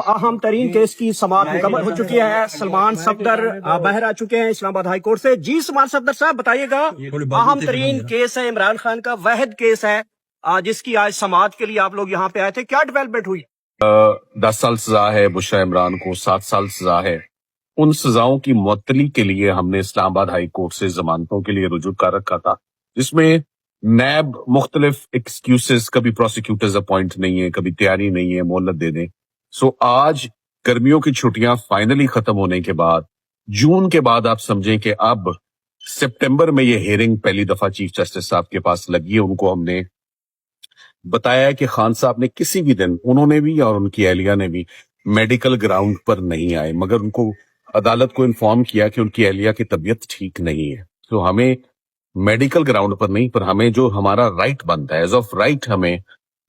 اہم ترین کیس کی سماعت مکمل ہو چکی ہے. سلمان صفدر باہر آ چکے ہیں اسلام آباد ہائی کورٹ سے. جی سلمان صفدر صاحب بتائیے گا, اہم ترین کیس ہے, عمران خان کا واحد کیس ہے جس کی آج سماعت کے لیے آپ لوگ یہاں پہ آئے تھے, کیا ڈیولپمنٹ ہوئی؟ 10 سال سزا ہے بشرا عمران کو, 7 سال سزا ہے. ان سزاؤں کی معطلی کے لیے ہم نے اسلام آباد ہائی کورٹ سے ضمانتوں کے لیے رجوع کر رکھا تھا, جس میں نیب مختلف ایکسکیوزز, کبھی پروسیکیوٹرز اپوائنٹ نہیں ہے, کبھی تیاری نہیں ہے, مہلت دے دیں. سو آج گرمیوں کی چھٹیاں فائنلی ختم ہونے کے بعد, جون کے بعد آپ سمجھیں کہ اب سپٹمبر میں یہ ہیئرنگ پہلی دفعہ چیف جسٹس صاحب کے پاس لگی ہے. ان کو ہم نے بتایا کہ خان صاحب نے کسی بھی دن, انہوں نے بھی اور ان کی اہلیہ نے بھی, میڈیکل گراؤنڈ پر نہیں آئے, مگر ان کو عدالت کو انفارم کیا کہ ان کی اہلیہ کی طبیعت ٹھیک نہیں ہے. تو ہمیں میڈیکل گراؤنڈ پر نہیں, پر ہمیں جو ہمارا رائٹ بنتا ہے, ایز آف رائٹ ہمیں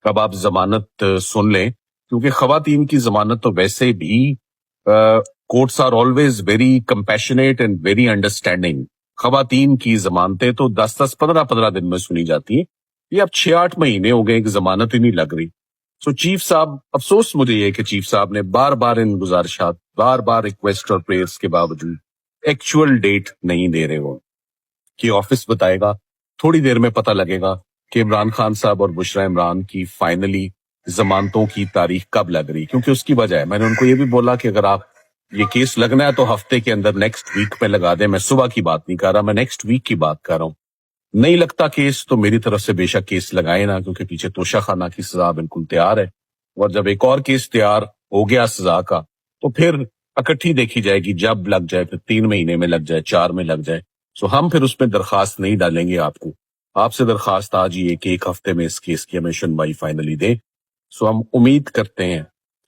اب آپ ضمانت سن لیں, کیونکہ خواتین کی ضمانت تو ویسے بھی courts are always very compassionate and very understanding. خواتین کی ضمانتیں تو 10 15 دن میں سنی جاتی ہیں. یہ اب 6-8 مہینے ہو گئے کہ ضمانت ہی نہیں لگ رہی. سو چیف صاحب, افسوس مجھے یہ کہ چیف صاحب نے بار بار ان گزارشات, بار بار ریکویسٹ اور پریئرز کے باوجود ایکچوئل ڈیٹ نہیں دے رہے. ہو کہ آفس بتائے گا, تھوڑی دیر میں پتہ لگے گا کہ عمران خان صاحب اور بشرا عمران کی فائنلی ضمانتوں کی تاریخ کب لگ رہی. کیونکہ اس کی وجہ ہے, میں نے ان کو یہ بھی بولا کہ اگر آپ یہ کیس لگنا ہے تو ہفتے کے اندر نیکسٹ ویک پہ لگا دیں. میں صبح کی بات نہیں کر رہا, میں نیکسٹ ویک کی بات کر رہا ہوں. نہیں لگتا کیس تو میری طرف سے بے شک کیس لگائے نا, کیونکہ پیچھے توشہ خانہ کی سزا بالکل تیار ہے, اور جب ایک اور کیس تیار ہو گیا سزا کا تو پھر اکٹھی دیکھی جائے گی, جب لگ جائے, پھر 3 مہینے میں لگ جائے, 4 میں لگ جائے. سو ہم پھر اس میں درخواست نہیں ڈالیں گے. آپ کو, آپ سے درخواست آج ہی ہے کہ 1 ہفتے میں اس کیس کی ہمیں سنوائی فائنلی دیں. سو ہم امید کرتے ہیں,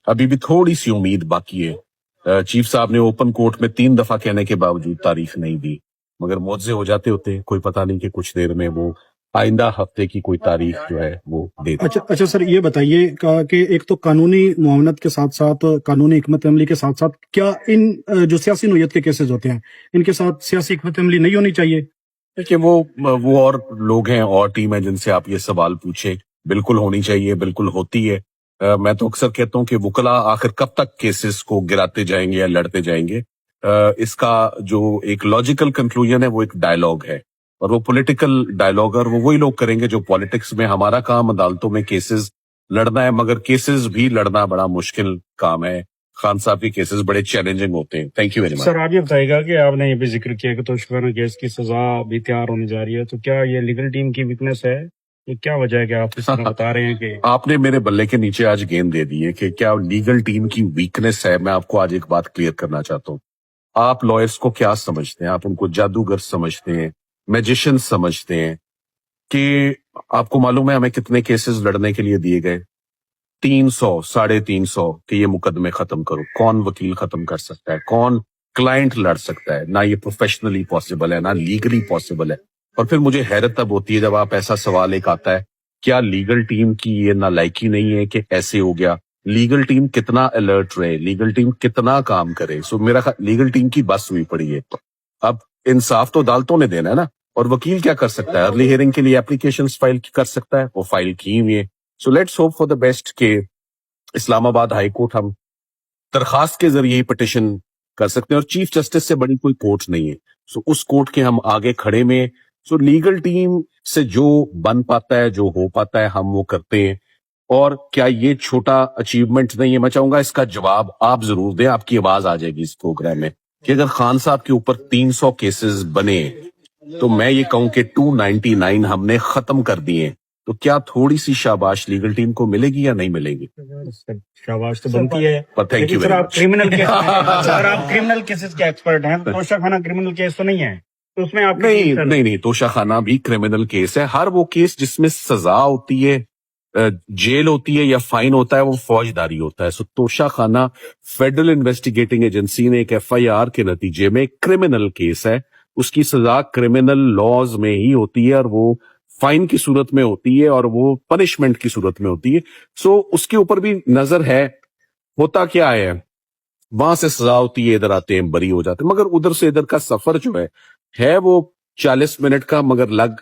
ابھی بھی تھوڑی سی امید باقی ہے. چیف صاحب نے اوپن کورٹ میں 3 دفعہ کہنے کے باوجود تاریخ نہیں دی, مگر معجزے ہو جاتے ہوتے, کوئی پتہ نہیں کہ کچھ دیر میں وہ آئندہ ہفتے کی کوئی تاریخ جو ہے وہ دے دیں. اچھا سر, یہ بتائیے کہ ایک تو قانونی معاونت کے ساتھ ساتھ, قانونی حکمت عملی کے ساتھ ساتھ, کیا ان جو سیاسی نوعیت کے کیسز ہوتے ہیں ان کے ساتھ سیاسی حکمت عملی نہیں ہونی چاہیے؟ کہ وہ اور لوگ ہیں اور ٹیم ہے جن سے آپ یہ سوال پوچھے. بالکل ہونی چاہیے, بالکل ہوتی ہے. میں تو اکثر کہتا ہوں کہ وکلا آخر کب تک کیسز کو گراتے جائیں گے یا لڑتے جائیں گے. اس کا جو ایک لاجیکل کنکلوژن ہے وہ ایک ڈائلاگ ہے, اور وہ پولیٹیکل ڈائلاگر وہی لوگ کریں گے جو پالیٹکس میں. ہمارا کام عدالتوں میں کیسز لڑنا ہے, مگر کیسز بھی لڑنا بڑا مشکل کام ہے. خان صاحب کے کیسز بڑے چیلنجنگ ہوتے ہیں. Thank you very much. Sir آپ یہ بتائیے گا کہ آپ نے یہ بھی ذکر کیا کہ توشیفانہ کیس کی سزا بھی تیار ہونے جا رہی ہے, تو کیا یہ لیگل ٹیم کی ویکنس ہے؟ یہ کیا وجہ ہے کہ آپ اس طرح بتا رہے ہیں کہ آپ نے میرے بلے کے نیچے آج گیند دے دی ہے کہ کیا لیگل ٹیم کی ویکنس ہے؟ میں آپ کو آج ایک بات کلیئر کرنا چاہتا ہوں. آپ لائرز کو کیا سمجھتے ہیں؟ آپ ان کو جادوگر سمجھتے ہیں, میجیشن سمجھتے ہیں؟ کہ آپ کو معلوم ہے ہمیں کتنے کیسز لڑنے کے لیے دیے گئے؟ 300 350 کہ یہ مقدمے ختم کرو. کون وکیل ختم کر سکتا ہے؟ کون کلائنٹ لڑ سکتا ہے؟ نہ یہ پروفیشنلی پاسبل ہے, نہ لیگلی پاسبل ہے. اور پھر مجھے حیرت تب ہوتی ہے جب آپ ایسا سوال ایک آتا ہے, کیا لیگل ٹیم کی یہ نالائکی نہیں ہے کہ ایسے ہو گیا؟ لیگل ٹیم کتنا الرٹ رہے, لیگل ٹیم کتنا کام کرے. سو میرا لیگل ٹیم کی بس ہوئی پڑی ہے. اب انصاف تو عدالتوں نے دینا ہے نا, اور وکیل کیا کر سکتا ہے؟ ارلی ہیئرنگ کے لیے اپلیکیشنز فائل کر سکتا ہے, وہ فائل کی ہوئی ہے. So let's hope for the best کہ اسلام آباد ہائی کورٹ, ہم درخواست کے ذریعے ہی پٹیشن کر سکتے ہیں, اور چیف جسٹس سے بڑی کوئی کورٹ نہیں ہے. سو اس کورٹ کے ہم آگے کھڑے میں. سو لیگل ٹیم سے جو بن پاتا ہے, جو ہو پاتا ہے, ہم وہ کرتے ہیں. اور کیا یہ چھوٹا اچیومنٹ نہیں ہے؟ میں چاہوں گا اس کا جواب آپ ضرور دیں. آپ کی آواز آ جائے گی اس پروگرام میں کہ اگر خان صاحب کے اوپر 300 کیسز بنے تو میں یہ کہوں کہ 299 ہم نے ختم کر دیے, تو کیا تھوڑی سی شاباش لیگل ٹیم کو ملے گی یا نہیں ملے گی؟ شاباش تو بنتی ہے. تھینک یو سر ویری آپ مچ. کریمنل کیس سر آپ کریمنل کیسز کے ایکسپرٹ ہیں, توشہ خانہ کریمنل کیس تو نہیں ہے, تو اس میں آپ نہیں توشہ خانہ بھی کریمنل کیس ہے. ہر وہ کیس جس میں سزا ہوتی ہے, جیل ہوتی ہے یا فائن ہوتا ہے, وہ فوجداری ہوتا ہے. سو توشہ خانہ فیڈرل انویسٹیگیٹنگ ایجنسی نے ایک FIR کے نتیجے میں کریمنل کیس ہے, اس کی سزا کریمنل لاز میں ہی ہوتی ہے, اور وہ فائن کی صورت میں ہوتی ہے, اور وہ پنشمنٹ کی صورت میں ہوتی ہے. سو اس کے اوپر بھی نظر ہے. ہوتا کیا ہے, وہاں سے سزا ہوتی ہے, ادھر آتے ہیں بری ہو جاتے ہیں, مگر ادھر سے ادھر کا سفر جو ہے وہ 40 منٹ کا, مگر لگ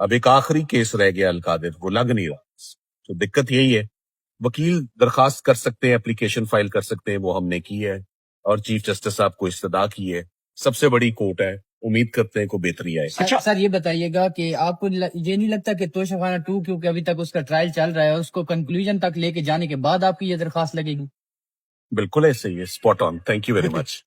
اب ایک آخری کیس رہ گیا القادر، وہ لگ نہیں رہا. تو دقت یہی ہے. وکیل درخواست کر سکتے ہیں، اپلیکیشن فائل کر سکتے ہیں، وہ ہم نے کی ہے اور چیف جسٹس صاحب کو استدعا کی ہے. سب سے بڑی کورٹ ہے، امید کرتے ہیں کو بہتری آئے. اچھا سر یہ بتائیے گا کہ آپ کو یہ نہیں لگتا کہ توشہ خانہ 2 کیونکہ ابھی تک اس کا ٹرائل چل رہا ہے، اس کو کنکلوژن تک لے کے جانے کے بعد آپ کی یہ درخواست لگے گی؟ بالکل ایسے ہی ہے، spot on. Thank you very much.